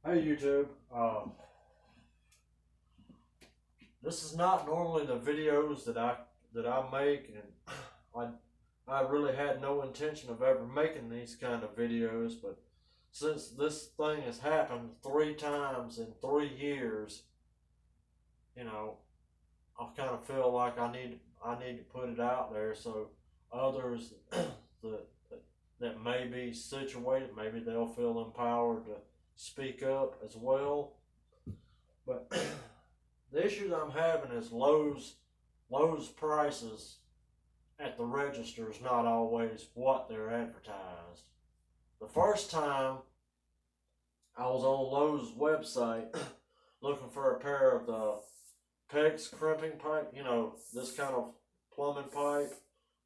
Hey YouTube, this is not normally the videos that I make, and I really had no intention of ever making these kind of videos, but since this thing has happened 3 times in 3 years, you know, I kind of feel like I need to put it out there so others that that may be situated, maybe they'll feel empowered to speak up as well. But the issues I'm having is Lowe's prices at the register is not always what they're advertised. The first time I was on Lowe's website looking for a pair of the PEX crimping pipe, this kind of plumbing pipe,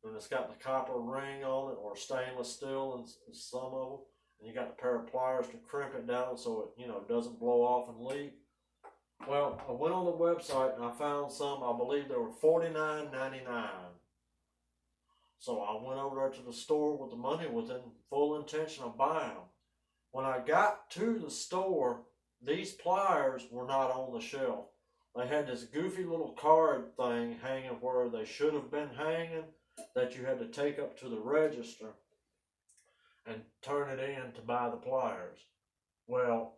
and it's got the copper ring on it or stainless steel in some of them, and you got the pair of pliers to crimp it down so it doesn't blow off and leak. Well, I went on the website and I found some. I believe they were $49.99. So I went over there to the store with the money within full intention of buying them. When I got to the store, these pliers were not on the shelf. They had this goofy little card thing hanging where they should have been hanging that you had to take up to the register and turn it in to buy the pliers. Well,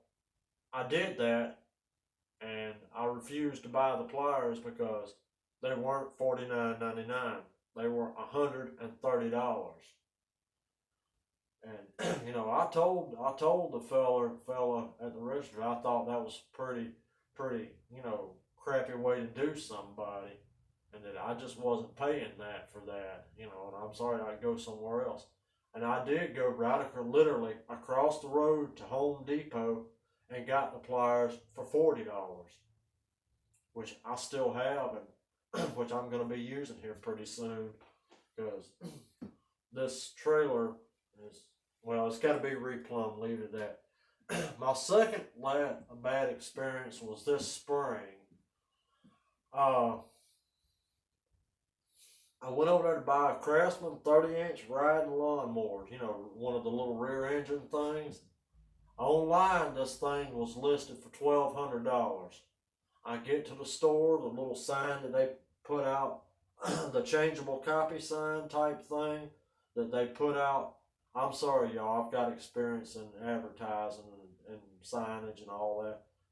I did that, and I refused to buy the pliers because they weren't $49.99. They were $130. And I told the fella at the register I thought that was pretty crappy way to do somebody, and that I just wasn't paying that for that, and I'm sorry, I'd go somewhere else. And I did go literally across the road to Home Depot and got the pliers for $40, which I still have, and which I'm going to be using here pretty soon, because this trailer is, well, it's got to be replumbed, leave it at that. My second bad experience was this spring. I went over there to buy a Craftsman 30-inch riding lawnmower, one of the little rear engine things. Online, this thing was listed for $1,200. I get to the store, the little sign that they put out, the changeable copy sign type thing that they put out. I'm sorry, y'all, I've got experience in advertising and signage and all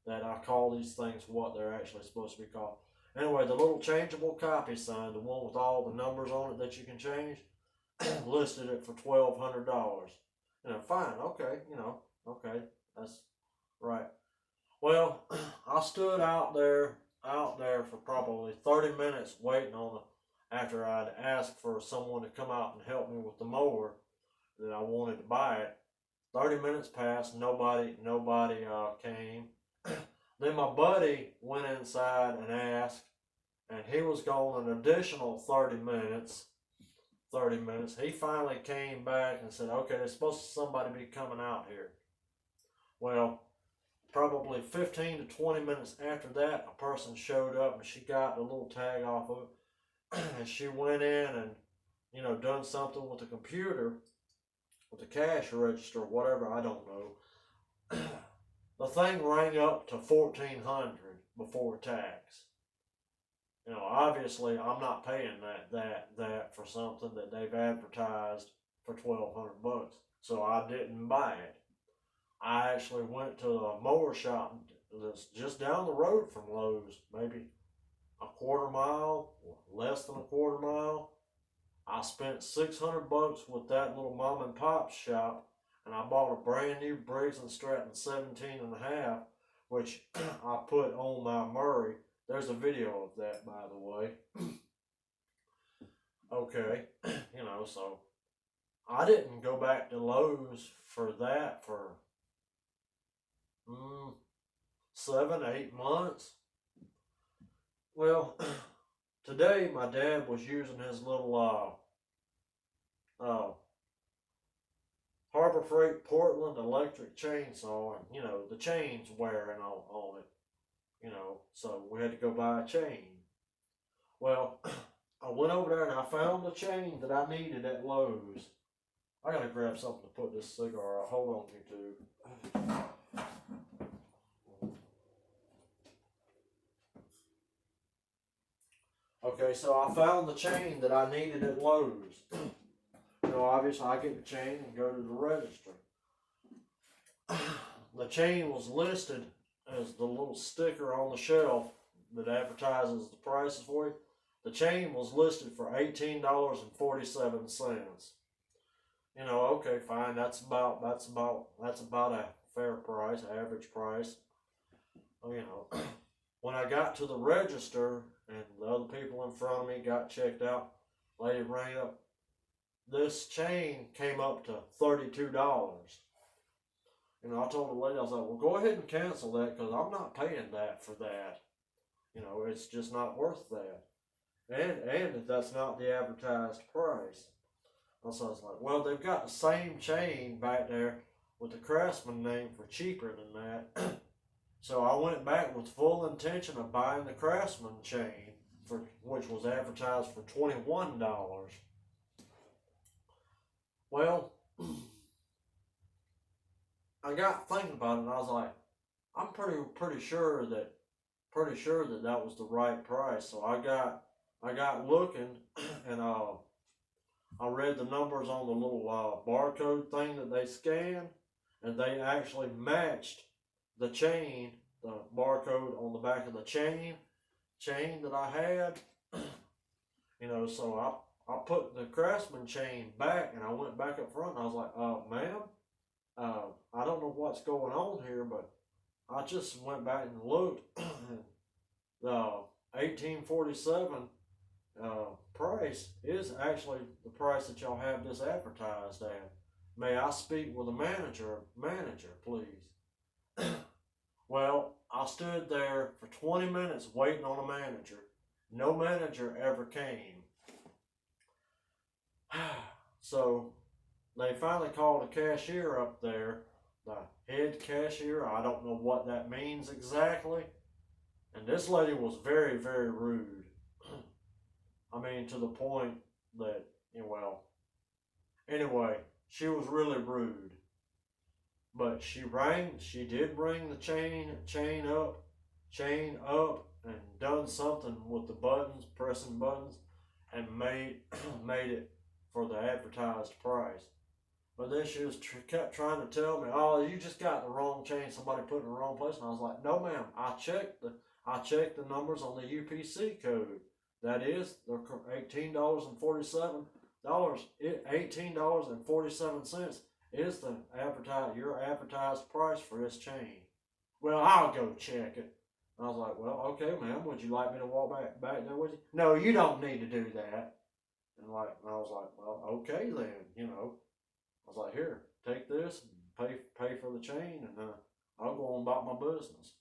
that I call these things what they're actually supposed to be called. Anyway, the little changeable copy sign, the one with all the numbers on it that you can change, listed it for $1,200. Fine, okay, okay, that's right. Well, I stood out there for probably 30 minutes waiting after I'd asked for someone to come out and help me with the mower that I wanted to buy it. 30 minutes passed, nobody came. Then my buddy went inside and asked, and he was gone an additional 30 minutes. He finally came back and said, okay, there's supposed to somebody be coming out here. Well, probably 15 to 20 minutes after that, a person showed up and she got the little tag off of it. And she went in and, done something with the computer, with the cash register, whatever, I don't know. The thing rang up to $1,400 before tax. Obviously I'm not paying that for something that they've advertised for $1,200. So I didn't buy it. I actually went to a mower shop that's just down the road from Lowe's, maybe a quarter mile, less than a quarter mile. I spent $600 with that little mom and pop shop, and I bought a brand new Briggs & Stratton 17.5, which I put on my Murray. There's a video of that, by the way. Okay, so I didn't go back to Lowe's for that for 7-8 months. Well, today my dad was using his little Harbor Freight Portland electric chainsaw, and the chain's wearing on it, so we had to go buy a chain. Well, I went over there and I found the chain that I needed at Lowe's. I gotta grab something to put this cigar out. Hold on, YouTube. Okay, so I found the chain that I needed at Lowe's. Obviously I get the chain and go to the register. The chain was listed as the little sticker on the shelf that advertises the prices for you. The chain was listed for $18.47. Okay, fine. That's about a fair price, average price. When I got to the register and the other people in front of me got checked out, lady rang up. This chain came up to $32. I told the lady, I was like, well, go ahead and cancel that because I'm not paying that for that. It's just not worth that. And that's not the advertised price. So I was like, well, they've got the same chain back there with the Craftsman name for cheaper than that. So I went back with full intention of buying the Craftsman chain, which was advertised for $21. Well, I got thinking about it, and I was like, I'm pretty sure that that was the right price. So I got looking, and I read the numbers on the little barcode thing that they scan, and they actually matched the chain, the barcode on the back of the chain that I had. So I put the Craftsman chain back, and I went back up front, and I was like, ma'am, I don't know what's going on here, but I just went back and looked, and the 1847 price is actually the price that y'all have this advertised at. May I speak with a manager, please? Well, I stood there for 20 minutes waiting on a manager. No manager ever came. So they finally called a cashier up there, the head cashier. I don't know what that means exactly. And this lady was very, very rude. I mean, to the point that, anyway, she was really rude. But she did ring the chain up, and done something with the buttons, pressing buttons, and made it for the advertised price. But then she kept trying to tell me, "Oh, you just got the wrong chain. Somebody put it in the wrong place." And I was like, "No, ma'am. I checked the numbers on the UPC code. That is, they're $18.47 is your advertised price for this chain." "Well, I'll go check it." And I was like, "Well, okay, ma'am. Would you like me to walk back there with you?" "No, you don't need to do that." And I was like, "Well, okay then." I was like, "Here, take this and pay for the chain, and I'll go on about my business."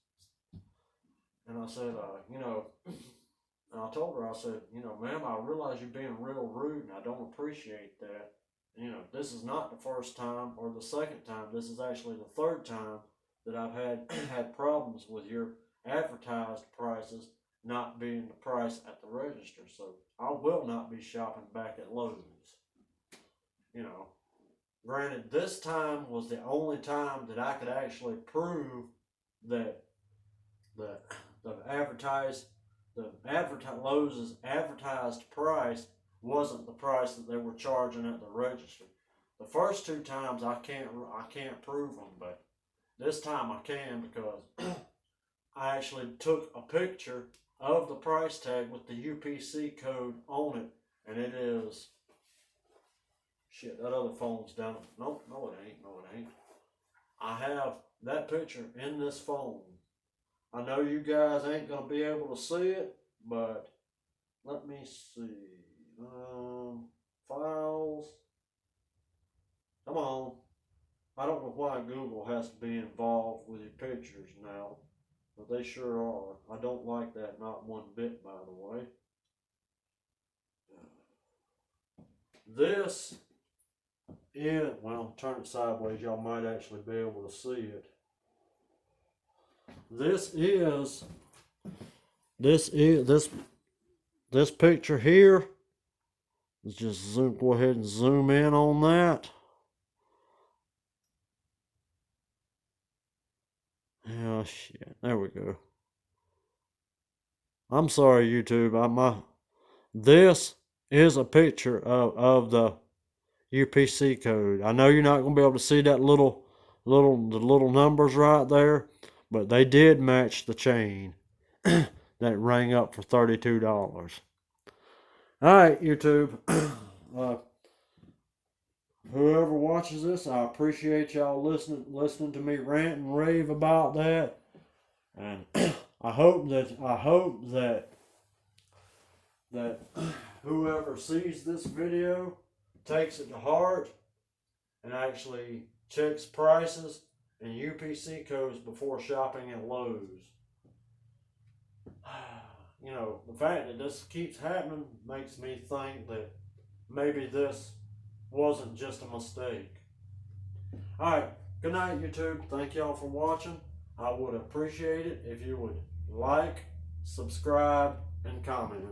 And I said, and I told her, I said, "Ma'am, I realize you're being real rude, and I don't appreciate that. This is not the first time or the second time. This is actually the third time that I've had problems with your advertised prices not being the price at the register. So I will not be shopping back at Lowe's." Granted, this time was the only time that I could actually prove that the the Lowe's advertised price wasn't the price that they were charging at the register. The first two times I can't prove them, but this time I can because I actually took a picture of the price tag with the UPC code on it, and it is shit. That other phone's down. Nope, no it ain't. I have that picture in this phone. I know you guys ain't gonna be able to see it, but let me see. Files. Come on. I don't know why Google has to be involved with your pictures now, but they sure are. I don't like that, not one bit, by the way. This is, well, turn it sideways, y'all might actually be able to see it. This picture here. Let's just go ahead and zoom in on that. Oh shit! There we go. I'm sorry, YouTube. this is a picture of the UPC code. I know you're not going to be able to see that the little numbers right there, but they did match the chain that rang up for $32. All right, YouTube. Whoever watches this, I appreciate y'all listening to me rant and rave about that, and I hope that whoever sees this video takes it to heart and actually checks prices and UPC codes before shopping at Lowe's. You know, the fact that this keeps happening makes me think that maybe this wasn't just a mistake. Alright, good night, YouTube. Thank y'all for watching. I would appreciate it if you would like, subscribe, and comment.